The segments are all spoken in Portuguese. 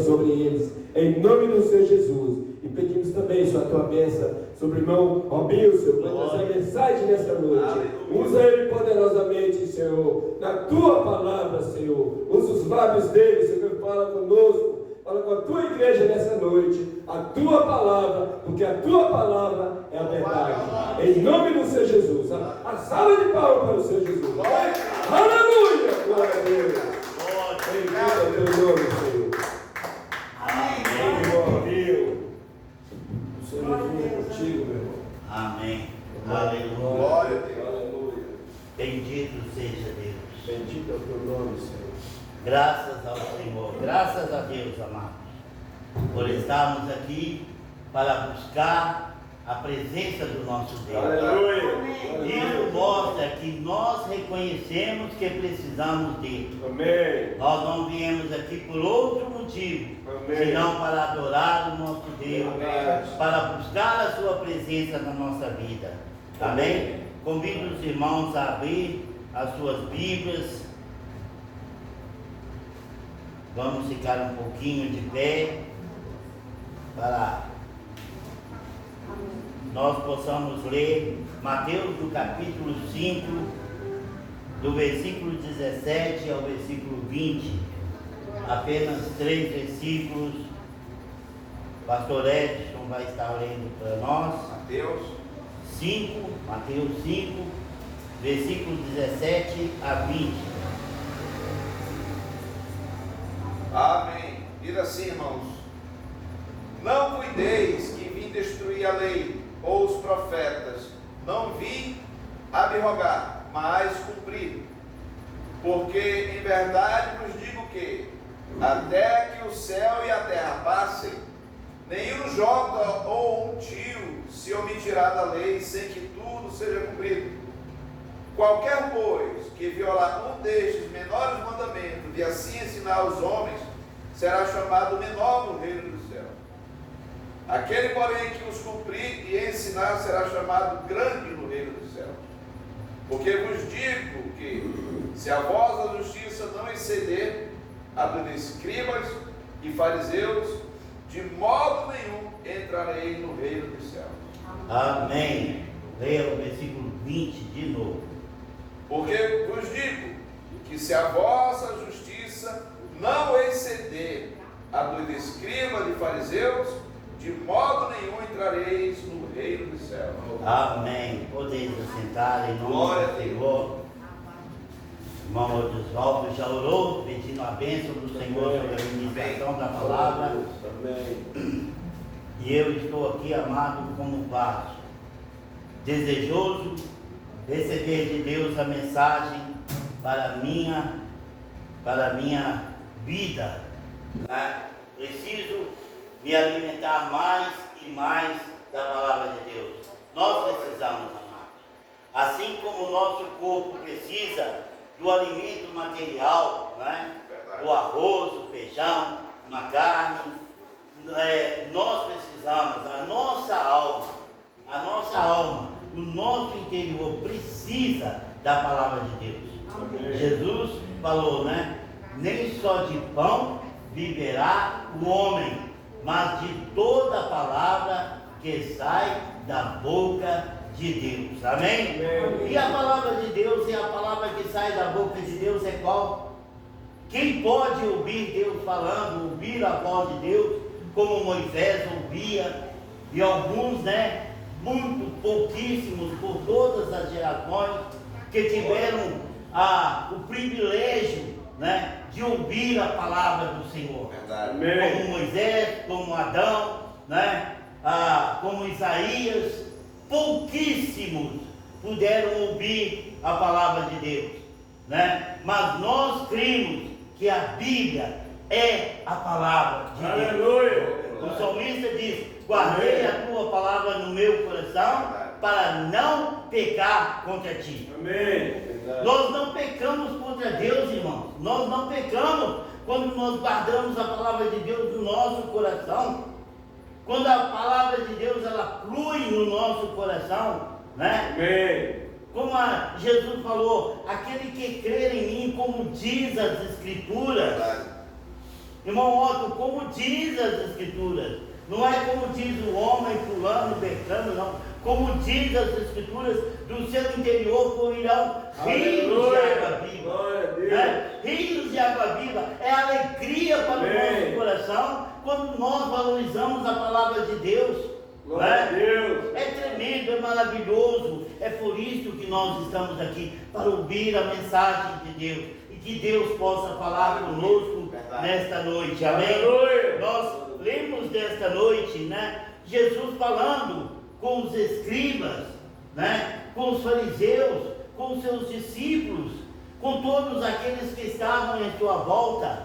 sobre eles, em nome do Senhor Jesus. E pedimos também, Senhor, a tua bênção sobre o irmão Robinho, Senhor, para trazer a mensagem nessa noite. Usa ele poderosamente, Senhor, na tua palavra, Senhor. Usa os lábios dele, Senhor, que fala conosco, fala com a tua igreja nessa noite, a tua palavra, porque a tua palavra é a verdade. Em nome do Senhor Jesus. A salva de palmas para o Senhor Jesus. Aleluia! Glória a Deus. Bendito é o teu nome, Senhor. Amém. O Senhor é contigo, meu irmão. Amém. Aleluia. Glória a Deus. Aleluia. Bendito seja Deus. Bendito é o teu nome, Senhor. Graças ao Senhor. Graças a Deus, amados, por estarmos aqui para buscar a presença do nosso Deus. Aleluia. Isso mostra que nós reconhecemos que precisamos dele. Amém. Nós não viemos aqui por outro motivo, Amém. senão para adorar o nosso Deus, Amém. para buscar a sua presença na nossa vida. Amém? Convido os irmãos a abrir as suas Bíblias. Vamos ficar um pouquinho de pé para nós possamos ler Mateus do capítulo 5, do versículo 17 ao versículo 20, apenas 3 versículos. Pastor Edson vai estar lendo para nós. Mateus 5, versículo 17 a 20. Amém. Diz assim, irmãos: não cuideis que vim destruir a lei ou os profetas. Não vim abrogar, mas cumprir. Porque em verdade vos digo que até que o céu e a terra passem, nenhum jota ou um tio se omitirá da lei, sem que tudo seja cumprido. Qualquer, pois, que violar um destes menores mandamentos e assim ensinar os homens, será chamado menor no reino dos céus. Aquele, porém, que os cumprir e ensinar, será chamado grande no reino dos céus. Porque vos digo que, se a vossa justiça não exceder a dos escribas e fariseus, de modo nenhum entrareis no reino dos céus. Amém. Leia o versículo 20 de novo. Porque vos digo que, se a vossa justiça não exceder a dos escribas e fariseus, de modo nenhum entrareis no reino dos céus. Amém. Podeis assentar em nome Glória do a Deus. Senhor. Irmão Oswaldo já orou, pedindo a bênção do Senhor sobre a ministração da palavra. Amém. E eu estou aqui, amado, como vaso, desejoso receber de Deus a mensagem para a minha vida. Preciso me alimentar mais e mais da palavra de Deus. Nós precisamos, amados. Assim como o nosso corpo precisa do alimento material, do arroz, do feijão, uma carne, nós precisamos, a nossa alma, o nosso interior precisa da palavra de Deus. Amém. Jesus falou, nem só de pão viverá o homem, mas de toda a palavra que sai da boca de Deus. Amém? Amém. E a palavra de Deus, e a palavra que sai da boca de Deus é qual? Quem pode ouvir Deus falando, ouvir a voz de Deus, como Moisés ouvia, e alguns, muito pouquíssimos por todas as gerações, que tiveram o privilégio, de ouvir a palavra do Senhor. Verdade. Como Moisés, como Adão, como Isaías, pouquíssimos puderam ouvir a palavra de Deus, mas nós cremos que a Bíblia é a palavra de Deus. Aleluia. O salmista diz: guardei a tua palavra no meu coração para não pecar contra ti. Amém. Nós não pecamos contra Deus, irmãos. Nós não pecamos quando nós guardamos a palavra de Deus no nosso coração. Quando a palavra de Deus ela flui no nosso coração, Amém. Como Jesus falou, aquele que crer em mim, como diz as Escrituras, Irmão Otto, como diz as Escrituras, não é como diz o homem fulano, Bertrano, não. Como diz as Escrituras, do seu interior fluirão rios de água viva. Né? Rios de água viva é alegria para o nosso coração quando nós valorizamos a palavra de Deus. Glória a Deus. É tremendo, é maravilhoso. É por isso que nós estamos aqui, para ouvir a mensagem de Deus. E que Deus possa falar conosco nesta noite. Amém? Aleluia. Nós lemos desta noite, né, Jesus falando com os escribas, né, com os fariseus, com os seus discípulos, com todos aqueles que estavam em sua volta.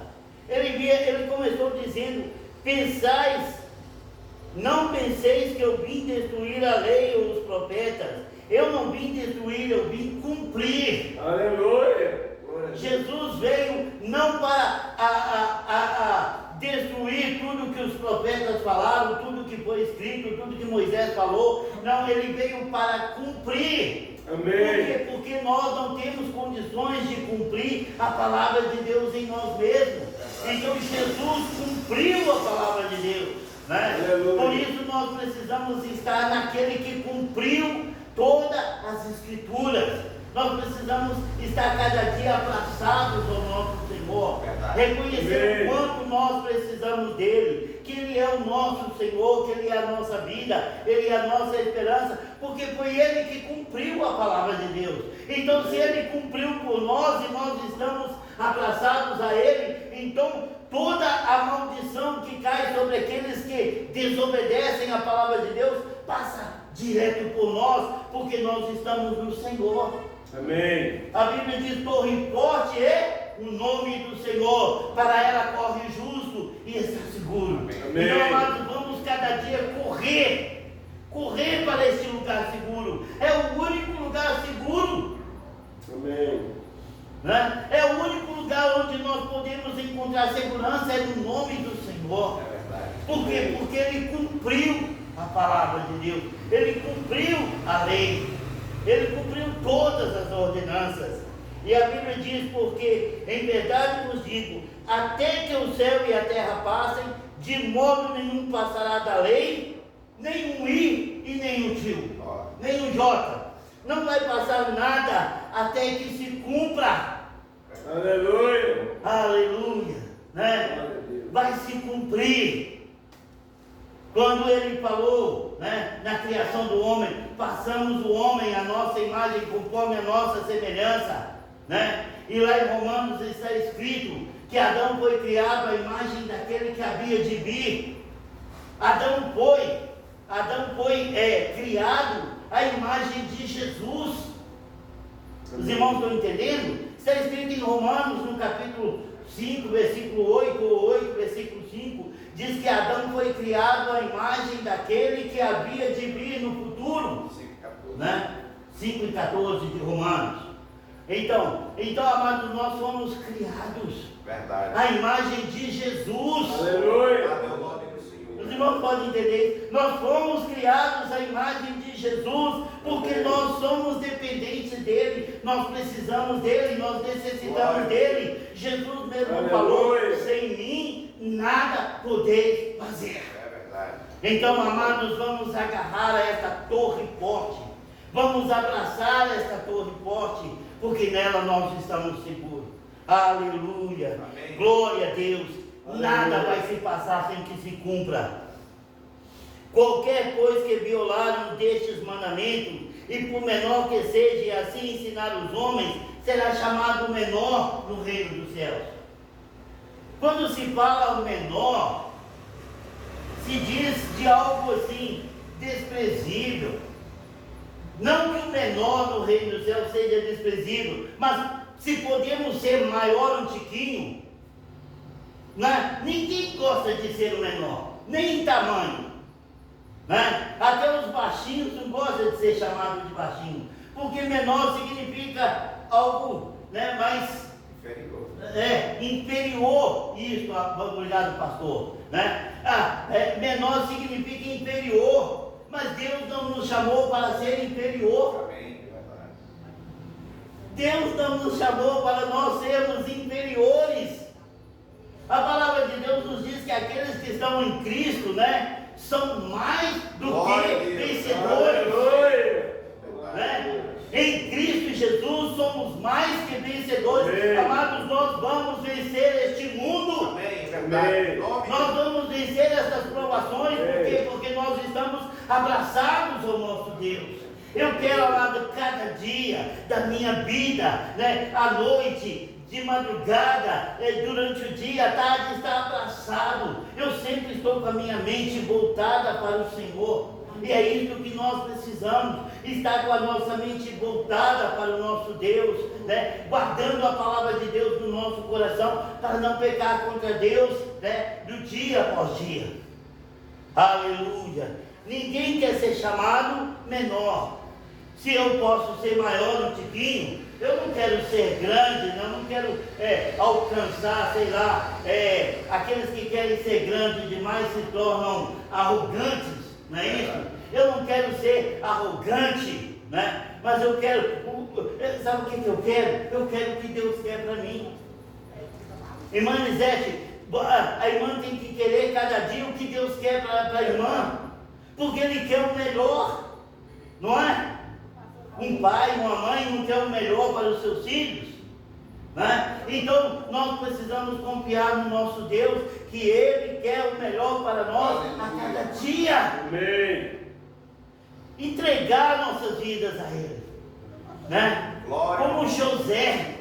Ele começou dizendo: não penseis que eu vim destruir a lei ou os profetas. Eu não vim destruir, eu vim cumprir. Aleluia. Jesus veio não para destruir tudo que os profetas falaram, tudo que foi escrito, tudo que Moisés falou. Não, ele veio para cumprir. Amém. Porque nós não temos condições de cumprir a palavra de Deus em nós mesmos. Então Jesus cumpriu a palavra de Deus, né? Por isso nós precisamos estar naquele que cumpriu todas as Escrituras. Nós precisamos estar cada dia abraçados ao nosso Senhor, reconhecer o quanto nós precisamos dele, que ele é o nosso Senhor, que ele é a nossa vida, ele é a nossa esperança, porque foi ele que cumpriu a palavra de Deus. Então, se ele cumpriu por nós e nós estamos abraçados a ele, então toda a maldição que cai sobre aqueles que desobedecem a palavra de Deus passa direto por nós, porque nós estamos no Senhor. Amém. A Bíblia diz: torre forte é o nome do Senhor, para ela corre justo e está seguro. Amém. Então, amados, vamos cada dia correr para este lugar seguro. É o único lugar seguro. Amém. Né? É o único lugar onde nós podemos encontrar segurança, é no nome do Senhor. É verdade. Por quê? Porque ele cumpriu a palavra de Deus, ele cumpriu a lei, ele cumpriu todas as ordenanças. E a Bíblia diz: porque em verdade vos digo, até que o céu e a terra passem, de modo nenhum passará da lei, nem um i e nem um tio, nem um j. Não vai passar nada até que se cumpra. Aleluia. Aleluia, né? Vai se cumprir. Quando ele falou, né, na criação do homem, passamos o homem à nossa imagem, conforme a nossa semelhança, né? E lá em Romanos está escrito que Adão foi criado à imagem daquele que havia de vir. Adão foi criado à imagem de Jesus. Os irmãos estão entendendo? Está escrito em Romanos, no capítulo 5, versículo 8, ou 8, versículo 5, diz que Adão foi criado à imagem daquele que havia de vir no futuro. 5 e 14 de Romanos. Então, amados, nós somos criados à imagem de Jesus. Aleluia. Os irmãos podem entender, nós fomos criados à imagem de Jesus, porque nós somos dependentes dele, nós precisamos dele, nós necessitamos dele. Jesus mesmo falou: sem mim nada podeis fazer. Então, amados, vamos agarrar a esta torre forte, vamos abraçar esta torre forte, porque nela nós estamos seguros. Aleluia. Amém. Glória a Deus. Nada vai se passar sem que se cumpra. Qualquer coisa que violar um destes mandamentos, e por menor que seja, e assim ensinar os homens, será chamado menor no reino dos céus. Quando se fala o menor, se diz de algo assim, desprezível. Não que o menor no reino dos céus seja desprezível, mas se podemos ser maior um tiquinho, né? Ninguém gosta de ser o menor, nem em tamanho, né? Até os baixinhos não gostam de ser chamados de baixinho, porque menor significa algo, né, mais inferior. Isso, obrigado, pastor, né? Menor significa inferior, mas Deus não nos chamou para ser inferior. Deus não nos chamou para nós sermos inferiores. A palavra de Deus nos diz que aqueles que estão em Cristo, né, são mais do que vencedores. Né? Em Cristo Jesus somos mais que vencedores. Amém. Amados, nós vamos vencer este mundo. Amém. Amém. Nós vamos vencer essas provações. Por quê? Porque nós estamos abraçados ao nosso Deus. Eu quero, amado, cada dia da minha vida, né, à noite, de madrugada, durante o dia, à tarde, estar abraçado. Eu sempre estou com a minha mente voltada para o Senhor. E é isso que nós precisamos, estar com a nossa mente voltada para o nosso Deus, né? Guardando a palavra de Deus no nosso coração, para não pecar contra Deus, né? Do dia após dia. Aleluia! Ninguém quer ser chamado menor. Se eu posso ser maior um tiquinho, eu não quero ser grande, não quero alcançar, sei lá, aqueles que querem ser grandes demais se tornam arrogantes. Não é isso? Eu não quero ser arrogante, né? Mas eu quero, sabe o que eu quero? Eu quero o que Deus quer para mim. Irmã Lisete, a irmã tem que querer cada dia o que Deus quer para a irmã, porque Ele quer o melhor, não é? Um pai, uma mãe não quer o melhor para os seus filhos, né? Então nós precisamos confiar no nosso Deus, que Ele quer o melhor para nós a cada dia. Amém. Entregar nossas vidas a Ele, né? Glória. Como José,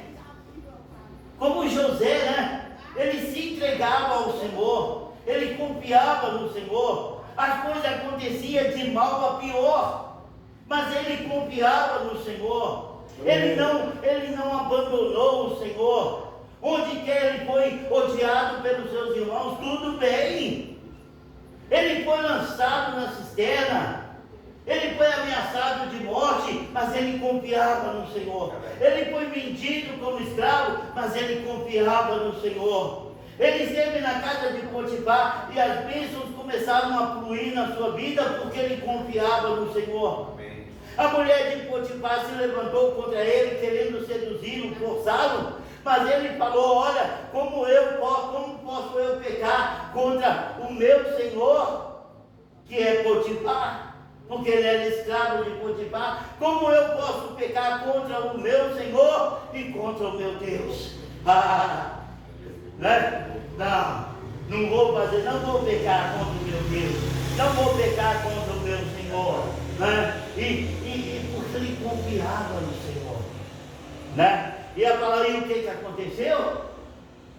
né? Ele se entregava ao Senhor, ele confiava no Senhor. As coisas aconteciam de mal a pior, mas ele confiava no Senhor. Ele não abandonou o Senhor. Onde quer ele foi odiado pelos seus irmãos, tudo bem. Ele foi lançado na cisterna. Ele foi ameaçado de morte, mas ele confiava no Senhor. Ele foi vendido como escravo, mas ele confiava no Senhor. Ele esteve na casa de Potifar e as bênçãos começaram a fluir na sua vida porque ele confiava no Senhor. Amém. A mulher de Potifar se levantou contra ele, querendo seduzi-lo, forçá-lo, mas ele falou: olha, como posso eu pecar contra o meu Senhor, que é Potifar? Porque ele era escravo de Potifar. Como eu posso pecar contra o meu Senhor e contra o meu Deus? Né? Não vou pecar contra o meu Deus, não vou pecar contra o meu Senhor, né? E porque ele confiava no Senhor, né? E a palavra, e o que aconteceu?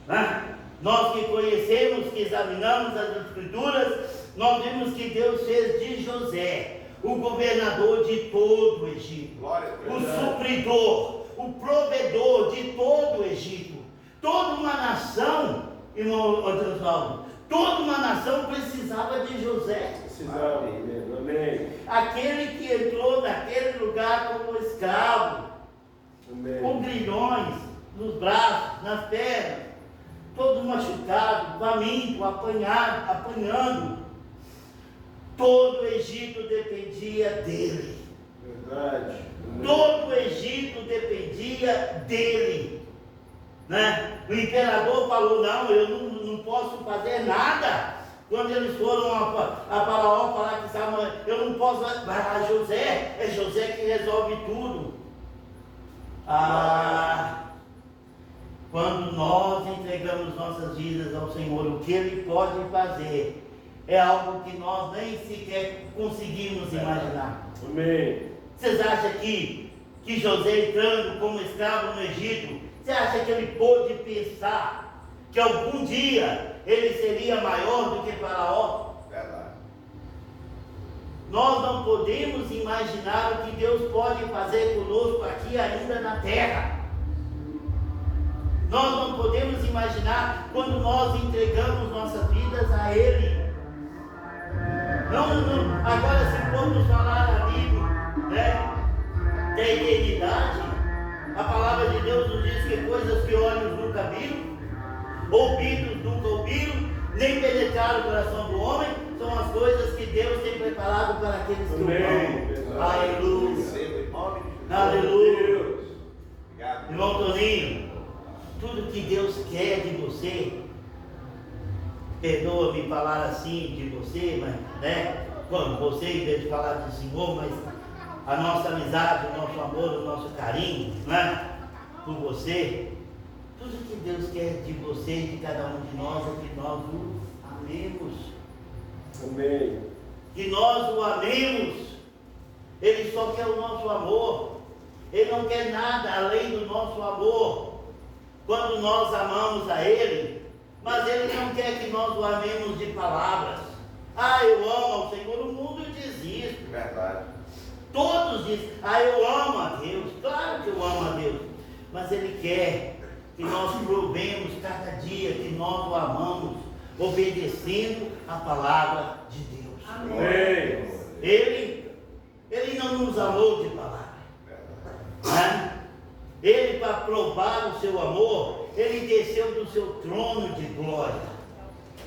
Né? Nós que conhecemos, que examinamos as Escrituras, nós vimos que Deus fez de José o governador de todo o Egito, o supridor, o provedor de todo o Egito. Toda uma nação, irmão Oswaldo, toda uma nação precisava de José. Precisava, amém. Aquele que entrou naquele lugar como escravo, Amém. com grilhões nos braços, nas pernas, todo machucado, faminto, apanhando. Todo o Egito dependia dele. Verdade. Amém. Todo o Egito dependia dele. Né? O imperador falou: não, eu não posso fazer nada. Quando eles foram a Faraó falar que estavam, eu não posso. Vai lá, José, é José que resolve tudo. Quando nós entregamos nossas vidas ao Senhor, o que Ele pode fazer é algo que nós nem sequer conseguimos imaginar. Amém. Vocês acham que José entrando como escravo no Egito, você acha que ele pôde pensar que algum dia ele seria maior do que Faraó? Verdade. Nós não podemos imaginar o que Deus pode fazer conosco aqui ainda na terra. Nós não podemos imaginar quando nós entregamos nossas vidas a Ele. Agora, se formos falar ali, né, da eternidade, a palavra de Deus nos diz que coisas que olhos nunca viram, ouvidos nunca ouviram, nem penetraram o coração do homem, são as coisas que Deus tem preparado para aqueles que o amam. Aleluia. Receba em nome de Jesus. Aleluia. Obrigado. Irmão Toninho, tudo que Deus quer de você perdoa-me falar assim de você, mas, né? Quando você, em vez de falar de Senhor, mas a nossa amizade, o nosso amor, o nosso carinho, né? Por você, tudo que Deus quer de você e de cada um de nós é que nós o amemos. Amém. Que nós o amemos. Ele só quer o nosso amor. Ele não quer nada além do nosso amor. Quando nós amamos a Ele, mas Ele não quer que nós o amemos de palavras. Ah, eu amo ao Senhor. O mundo diz isso. Verdade. Todos dizem, ah, eu amo a Deus. Claro que eu amo a Deus. Mas Ele quer que nós provemos cada dia que nós o amamos, obedecendo a palavra de Deus. Amém. Ele não nos amou de palavra. Né? Ele, para provar o seu amor, Ele desceu do seu trono de glória.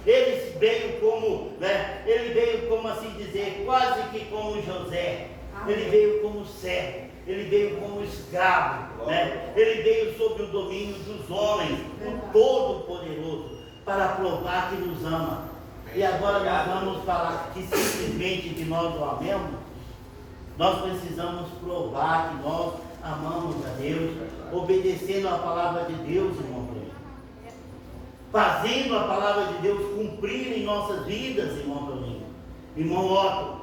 Ele veio como, né? Ele veio como assim dizer, quase que como José. Ele veio como servo. Ele veio como escravo, né? Ele veio sob o domínio dos homens, o Todo-Poderoso, para provar que nos ama. E agora nós vamos falar que simplesmente que nós o amemos. Nós precisamos provar que nós amamos a Deus, obedecendo a palavra de Deus, irmão. Fazendo a palavra de Deus cumprir em nossas vidas, irmão Toninho. Irmão Otto,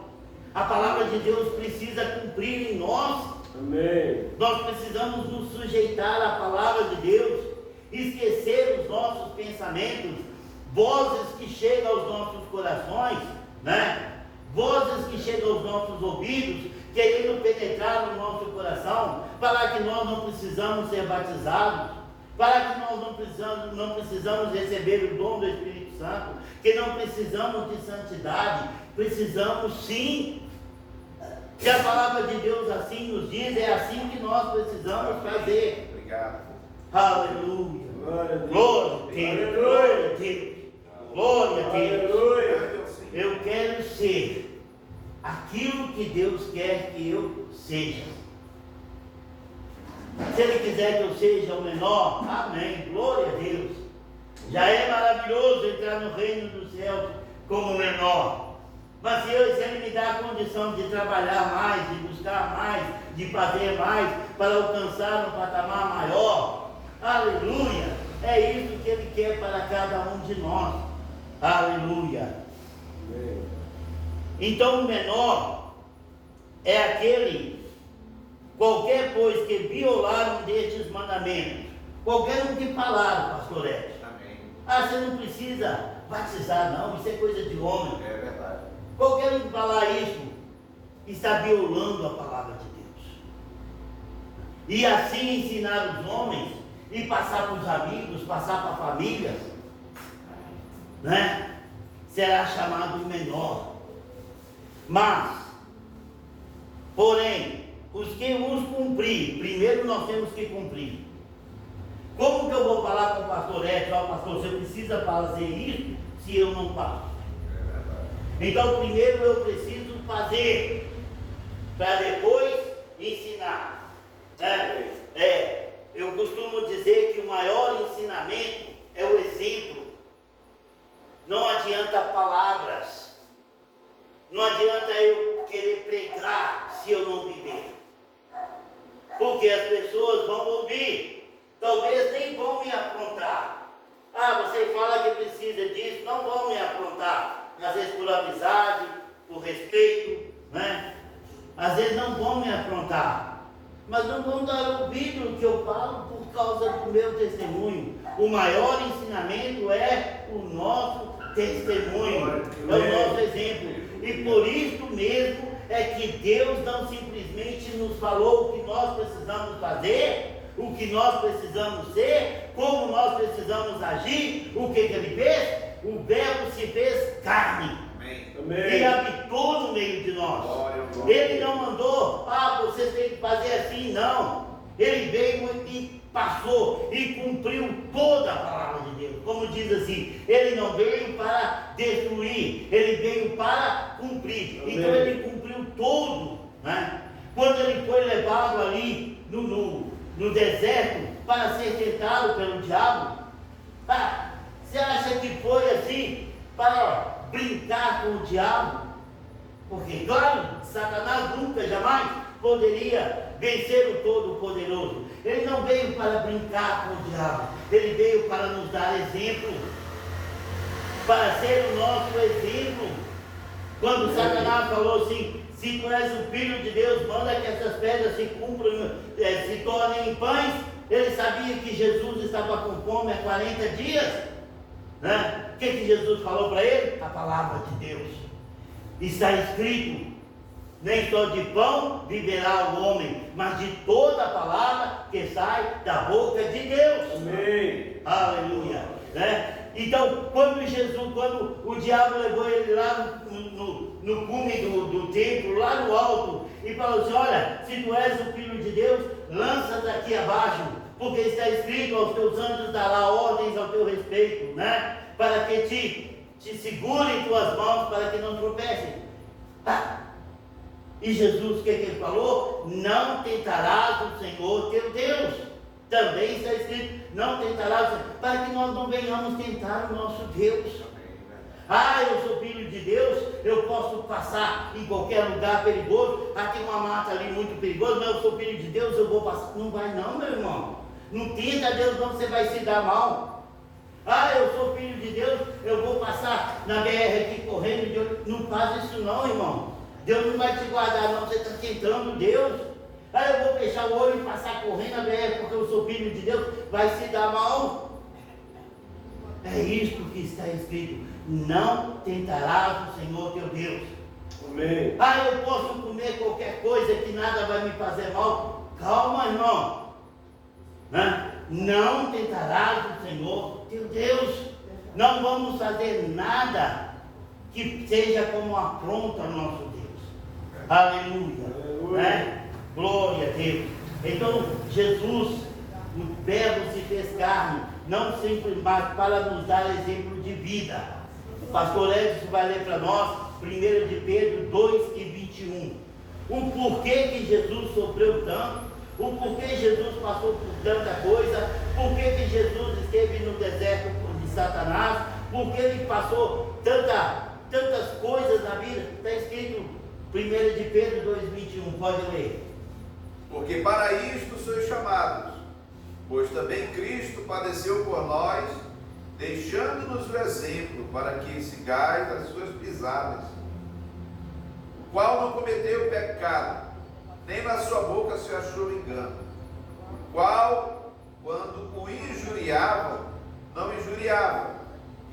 a palavra de Deus precisa cumprir em nós. Amém. Nós precisamos nos sujeitar à palavra de Deus, esquecer os nossos pensamentos, vozes que chegam aos nossos corações, né? Vozes que chegam aos nossos ouvidos, querendo penetrar no nosso coração, falar que nós não precisamos ser batizados, falar que nós não precisamos receber o dom do Espírito Santo, que não precisamos de santidade. Precisamos sim. Se a palavra de Deus assim nos diz, é assim que nós precisamos fazer. Obrigado. Aleluia. Glória a Deus. Glória a Deus. Glória a Deus. Glória a Deus. Aleluia. Eu quero ser aquilo que Deus quer que eu seja. Se Ele quiser que eu seja o menor, amém. Glória a Deus. Já é maravilhoso entrar no reino dos céus como menor. Mas se Ele me dá a condição de trabalhar mais, de buscar mais, de fazer mais, para alcançar um patamar maior, aleluia, é isso que Ele quer para cada um de nós, aleluia. Amém. Então o menor é aquele, qualquer pois que violar um destes mandamentos, qualquer um que falaram, pastor Edson. Amém. Ah, você não precisa batizar não, isso é coisa de homem. É verdade. Qualquer um que falar isso está violando a palavra de Deus. E assim ensinar os homens e passar para os amigos, passar para a família, né? Será chamado menor. Mas, porém, os que os cumprir, primeiro nós temos que cumprir. Como que eu vou falar com o pastor Edson? Ó, pastor, você precisa fazer isso se eu não faço. Então, primeiro eu preciso fazer, para depois ensinar. Né? Eu costumo dizer que o maior ensinamento é o exemplo. Não adianta palavras. Não adianta eu querer pregar se eu não viver. Porque as pessoas vão ouvir, talvez nem vão me afrontar. Ah, você fala que precisa disso, não vão me afrontar. Às vezes por amizade, por respeito, né? Às vezes não vão me afrontar, mas não vão dar ouvido ao que eu falo por causa do meu testemunho. O maior ensinamento é o nosso testemunho, é o nosso exemplo. E por isso mesmo é que Deus não simplesmente nos falou o que nós precisamos fazer, o que nós precisamos ser, como nós precisamos agir. O que Ele fez? O Verbo se fez carne. Amém. E habitou no meio de nós. Ele não mandou, vocês têm que fazer assim, não. Ele veio e passou e cumpriu toda a palavra de Deus. Como diz assim, Ele não veio para destruir, Ele veio para cumprir. Amém. Então Ele cumpriu todo, né? Quando Ele foi levado ali no deserto para ser tentado pelo diabo, você acha que foi assim? para brincar com o diabo. Porque, claro, Satanás nunca, jamais poderia vencer o Todo-Poderoso. Ele não veio para brincar com o diabo, ele veio para nos dar exemplo, para ser o nosso exemplo. Quando Satanás falou assim: se tu és o Filho de Deus, manda que essas pedras se tornem em pães. Ele sabia que Jesus estava com fome há 40 dias, né? O que Jesus falou para ele? A palavra de Deus. Está escrito: nem só de pão viverá o homem, mas de toda a palavra que sai da boca de Deus. Amém. Aleluia, né? Então, quando o diabo levou ele lá no cume do templo, lá no alto, e falou assim: olha, se tu és o Filho de Deus, lança daqui abaixo, porque está escrito: aos teus anjos dará ordens ao teu respeito, né? Para que te segurem tuas mãos, para que não tropecem. E Jesus, o que ele falou? Não tentarás o Senhor teu Deus. Também está escrito: não tentarás o Senhor, para que nós não venhamos tentar o nosso Deus. Eu sou filho de Deus, eu posso passar em qualquer lugar perigoso. Tem uma mata ali muito perigosa, mas eu sou filho de Deus, eu vou passar. Não vai não, meu irmão. Não tenta Deus não, você vai se dar mal. Eu sou filho de Deus, eu vou passar na BR aqui correndo. Não faz isso não, irmão. Deus não vai te guardar não, você está tentando Deus. Eu vou fechar o olho e passar correndo na BR porque eu sou filho de Deus, vai se dar mal. É isto que está escrito: não tentarás o Senhor teu Deus. Amém. Eu posso comer qualquer coisa que nada vai me fazer mal. Calma, irmão, né? Não tentarás o Senhor teu Deus. Não vamos fazer nada que seja como afronta ao nosso Deus. Aleluia, né? Glória a Deus. Então Jesus, o Verbo se fez carne, não simplesmente para nos dar exemplo de vida. O pastor Edson vai ler para nós 1 de Pedro 2:21. O porquê que Jesus sofreu tanto, o porquê Jesus passou por tanta coisa, porquê que Jesus esteve no deserto de Satanás, porque ele passou tantas coisas na vida. Está escrito 1 de Pedro 2:21, pode ler. Porque para isto sois chamados, pois também Cristo padeceu por nós, deixando-nos o exemplo para que sigais as suas pisadas, o qual não cometeu pecado, nem na sua boca se achou engano, o qual, quando o injuriavam, não injuriava,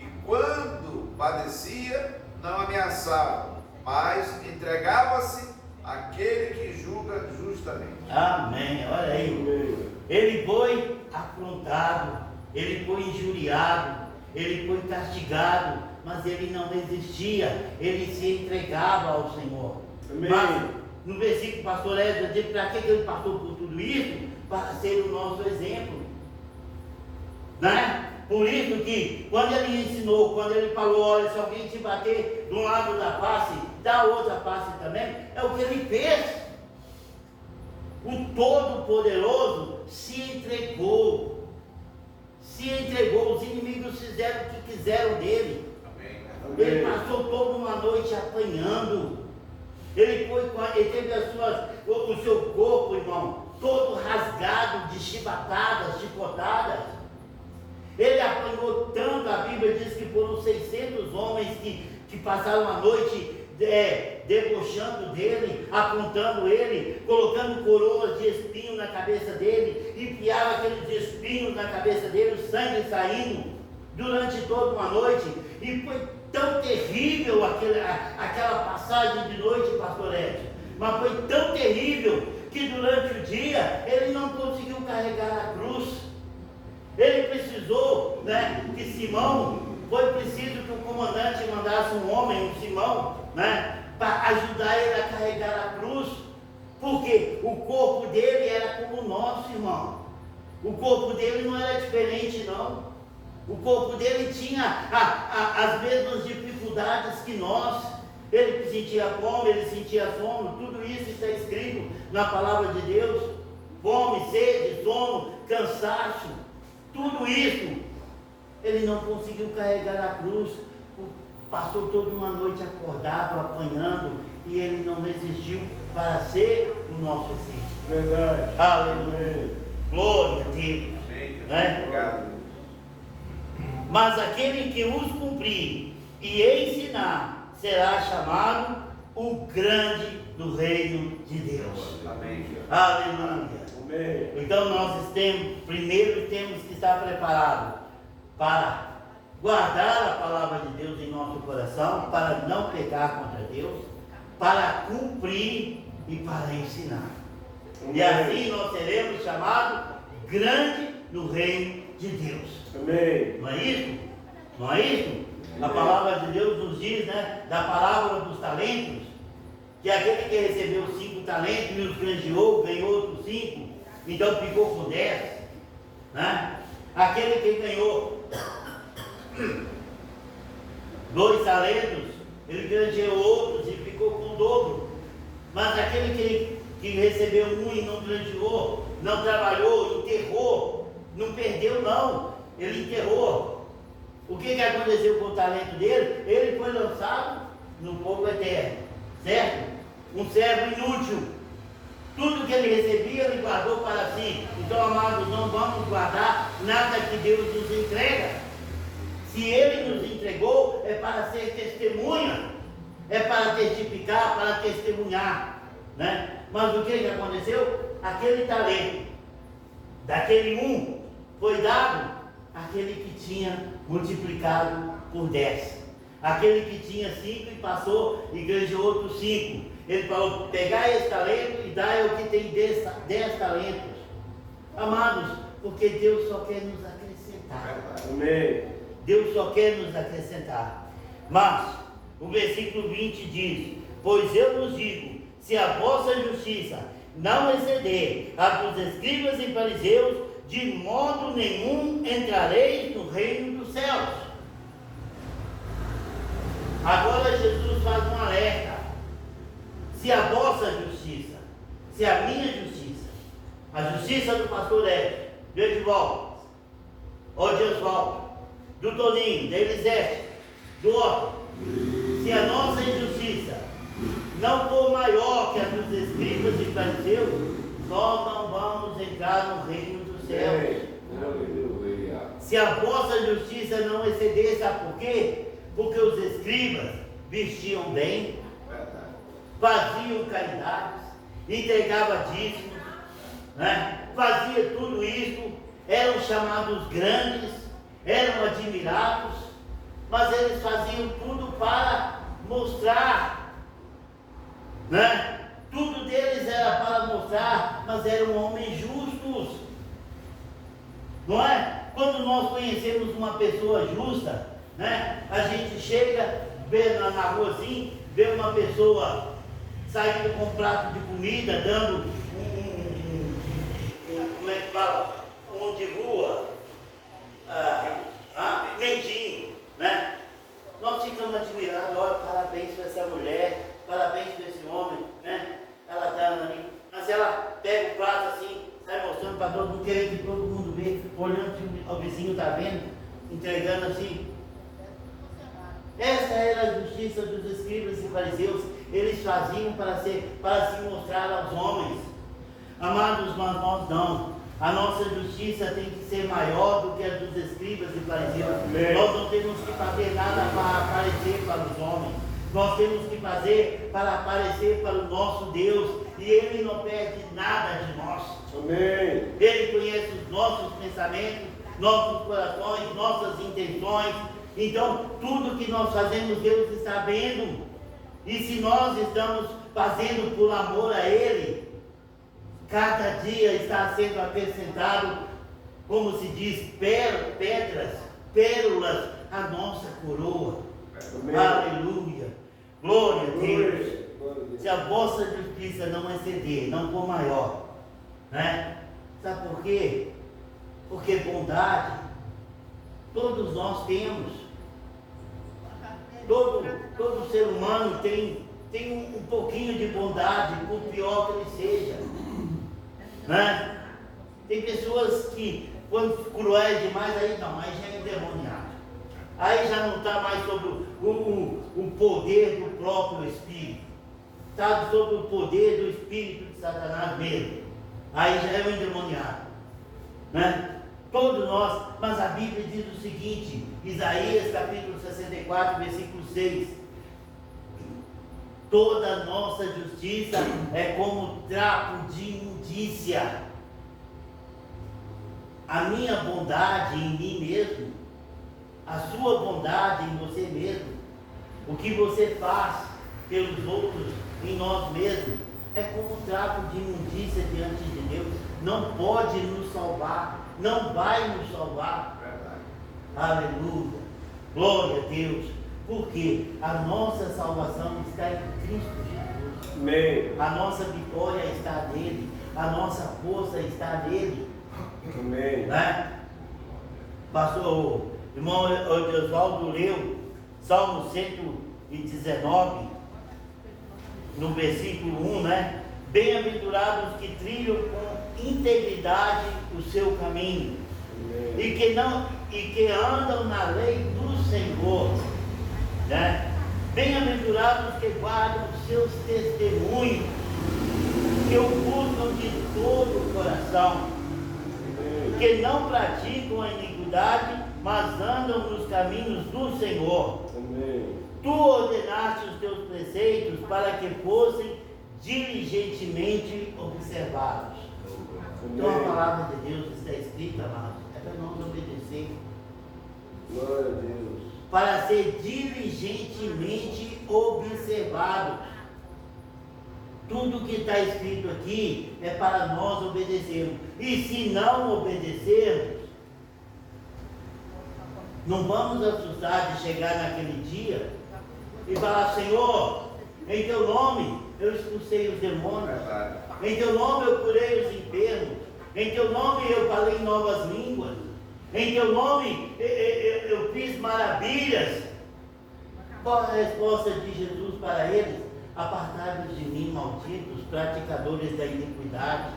e quando padecia, não ameaçava, mas entregava-se àquele que julga justamente. Amém, olha aí. Ele foi afrontado, ele foi injuriado, ele foi castigado, mas ele não desistia, ele se entregava ao Senhor. Amém. Mas no versículo, pastor Ezra diz: para que ele passou por tudo isso? Para ser o nosso exemplo, né? Por isso que quando ele ensinou, quando ele falou: olha, se alguém te bater de um lado da face, da outra face também, é o que ele fez. O Todo-Poderoso se entregou, os inimigos fizeram o que quiseram dele. Amém. Ele passou toda uma noite apanhando, ele teve o seu corpo, irmão, todo rasgado de chibatadas, chicotadas. Ele apanhou tanto, a Bíblia diz que foram 600 homens que passaram a noite debochando dele, apontando ele, colocando coroas de espinho na cabeça dele, enfiava aqueles espinhos na cabeça dele, o sangue saindo durante toda uma noite. E foi tão terrível aquela passagem de noite, pastor Edson, mas foi tão terrível que durante o dia ele não conseguiu carregar a cruz. Ele precisou, né, que Simão, foi preciso que o comandante mandasse um homem, um Simão, né, para ajudar ele a carregar a cruz, porque o corpo dele era como o nosso, irmão. O corpo dele não era diferente, não. O corpo dele tinha as mesmas dificuldades que nós. Ele sentia fome, ele sentia sono, tudo isso está escrito na palavra de Deus. Fome, sede, sono, cansaço, tudo isso. Ele não conseguiu carregar a cruz passou toda uma noite acordado, apanhando, e ele não resistiu para ser o nosso Senhor. Verdade. Aleluia. Glória a Deus. Né? Obrigado. Mas aquele que os cumprir e ensinar será chamado o grande do reino de Deus. Amém. Aleluia. Amém. Então nós primeiro temos que estar preparados para guardar a palavra de Deus em nosso coração, para não pecar contra Deus, para cumprir e para ensinar. E assim nós seremos chamados grande no reino de Deus. Amém. Não é isso? Não é isso? A palavra de Deus nos diz, né, da parábola dos talentos, que aquele que recebeu 5 talentos e os granjeou, ganhou outros 5, então ficou com 10. Né? Aquele que ganhou 2 talentos, ele granjeou outros e ficou com o dobro. Mas aquele que recebeu 1 e não granjeou, não trabalhou, enterrou, não perdeu não, ele enterrou. O que aconteceu com o talento dele? Ele foi lançado no fogo eterno, certo? Um servo inútil. Tudo que ele recebia, ele guardou para si. Então, amados, não vamos guardar nada que Deus nos entrega. Se Ele nos entregou, é para ser testemunha, é para testificar, para testemunhar, né? Mas o que aconteceu? Aquele talento, daquele 1, foi dado àquele que tinha multiplicado por 10. Aquele que tinha 5 e passou e ganhou outros 5. Ele falou, pegar esse talento e dar ao que tem 10 talentos. Amados, porque Deus só quer nos acrescentar. Amém. Deus só quer nos acrescentar. Mas, o versículo 20 diz, pois eu vos digo, se a vossa justiça não exceder a dos escribas e fariseus, de modo nenhum entrareis no reino dos céus. Agora Jesus faz um alerta. Se a vossa justiça, se a minha justiça, a justiça do pastor Ed, do Edivaldo, ou de Oswaldo, do Toninho, da Elisete, do Otto, se a nossa injustiça não for maior que a dos escribas e fariseus, nós não vamos entrar no reino dos céus. Aleluia. Se a vossa justiça não exceder, sabe por quê? Porque os escribas vestiam bem, faziam caridades, entregavam dízimos, né? Fazia tudo isso, eram chamados grandes, eram admirados, mas eles faziam tudo para mostrar, né? Tudo deles era para mostrar, mas eram homens justos, não é? Quando nós conhecemos uma pessoa justa, né? A gente chega, vê na rua assim, vê uma pessoa saindo com um prato de comida, dando como é que fala? De rua, mendigo, né? Nós ficamos admirados, olha, parabéns para essa mulher, parabéns para esse homem, né? Ela dando ali, mas ela pega o prato assim, sai mostrando para todo mundo, querendo que todo mundo vê, olhando que o vizinho está vendo, entregando assim. Essa era a justiça dos escribas e fariseus. Eles faziam para se mostrar aos homens. Amados, mas nós não. A nossa justiça tem que ser maior do que a dos escribas e fariseus. Amém. Nós não temos que fazer nada para aparecer para os homens. Nós temos que fazer para aparecer para o nosso Deus. E Ele não perde nada de nós. Amém. Ele conhece os nossos pensamentos, nossos corações, nossas intenções. Então, tudo que nós fazemos, Deus está vendo. E se nós estamos fazendo por amor a Ele, cada dia está sendo acrescentado, como se diz, pedras, pérolas, a nossa coroa. Amém. Aleluia. Glória a Deus. Glória a Deus. Se a vossa justiça não exceder, não for maior, né? Sabe por quê? Porque bondade, todos nós temos. Todo ser humano tem um pouquinho de bondade, por pior que ele seja, né? Tem pessoas que, quando cruéis demais, aí não, aí já é endemoniado. Aí já não está mais o poder do próprio Espírito. Está sob o poder do Espírito de Satanás mesmo. Aí já é o endemoniado, né? Todos nós, mas a Bíblia diz o seguinte, Isaías capítulo 64, versículo 6: toda nossa justiça é como trapo de imundícia. A minha bondade em mim mesmo, a sua bondade em você mesmo, o que você faz pelos outros em nós mesmos, é como trapo de imundícia diante de Deus. Não pode nos salvar, não vai nos salvar. Aleluia, glória a Deus, porque a nossa salvação está em Cristo Jesus. Amém. A nossa vitória está nele, a nossa força está nele. Amém. Né? Pastor, o irmão Oswaldo leu Salmo 119, no versículo 1, né? Bem-aventurados que trilham com integridade o seu caminho, e que andam na lei do Senhor, né? Bem-aventurados que guardam os seus testemunhos, que o buscam de todo o coração, que não praticam a iniquidade, mas andam nos caminhos do Senhor. Amém. Tu ordenaste os teus preceitos para que fossem diligentemente observados. Então a palavra de Deus está escrita, amados, é para nós obedecer. Glória a Deus. Para ser diligentemente observados. Tudo que está escrito aqui é para nós obedecermos. E se não obedecermos, não vamos assustar de chegar naquele dia e falar: Senhor, em teu nome eu expulsei os demônios, em teu nome eu curei os enfermos, em teu nome eu falei novas línguas, em teu nome eu fiz maravilhas. Qual a resposta de Jesus para eles? Apartai-vos de mim, malditos, praticadores da iniquidade.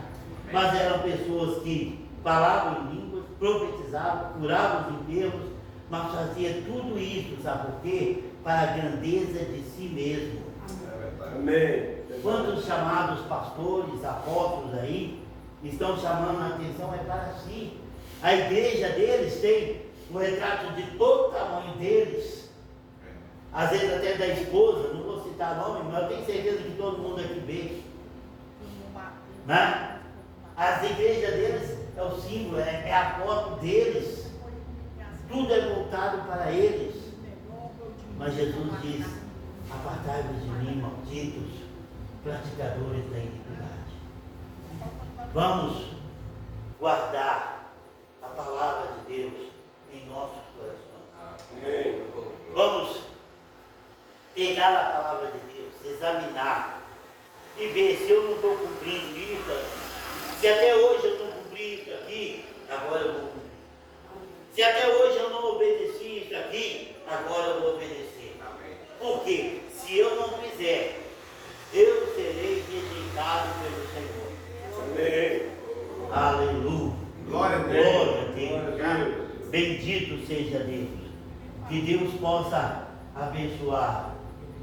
Mas eram pessoas que falavam em línguas, profetizavam, curavam os enfermos, mas fazia tudo isso, sabe por quê? Para a grandeza de si mesmo. Amém. Quantos chamados pastores, apóstolos aí, estão chamando a atenção é para si. A igreja deles tem um retrato de todo o tamanho deles, às vezes até da esposa, não vou citar nome, mas eu tenho certeza que todo mundo aqui vê, né? As igrejas deles é o símbolo, é a foto deles, tudo é voltado para eles. Mas Jesus diz: apartai-vos de mim, malditos, praticadores da iniquidade. Vamos guardar a palavra de Deus em nossos corações. Amém. Vamos pegar a palavra de Deus, examinar e ver se eu não estou cumprindo isso. Se até hoje eu não cumpri isso aqui, agora eu vou cumprir. Se até hoje eu não obedeci isso aqui, agora eu vou obedecer. Porque se eu não fizer, eu serei rejeitado pelo Senhor. Amém. Aleluia. Glória a Deus. Glória a Deus. Bendito seja Deus. Que Deus possa abençoar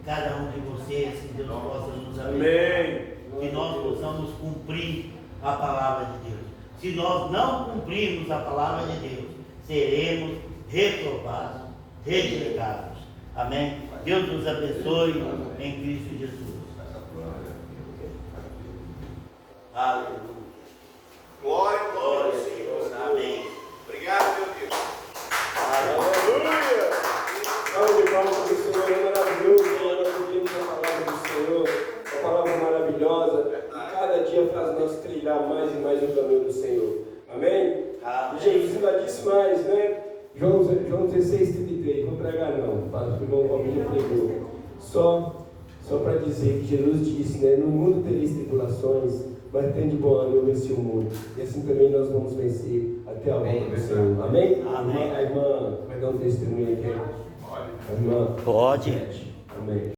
cada um de vocês, que Deus possa nos abençoar. Amém. Que nós possamos cumprir a palavra de Deus. Se nós não cumprirmos a palavra de Deus, seremos reprovados, rejeitados. Amém? Deus nos abençoe em Cristo Jesus. Aleluia. Glória ao Glória nome a do Senhor. Deus. Amém. Obrigado, meu Deus. Aleluia. Salve de palmas para o Senhor, é maravilhoso. Nós ouvimos a palavra do Senhor, uma palavra maravilhosa. E cada dia faz nós trilhar mais e mais o caminho do Senhor. Amém? Amém. E Jesus ainda disse mais, né? João 16:33. Vou pregar não, o irmão Robinho pregou. Só para dizer que Jesus disse, né? No mundo tereis tribulações, mas tem de bom ânimo, eu venci o mundo. E assim também nós vamos vencer até a volta do Senhor. Amém? Amém. A irmã vai dar um testemunho aqui. A irmã. Pode. Amém.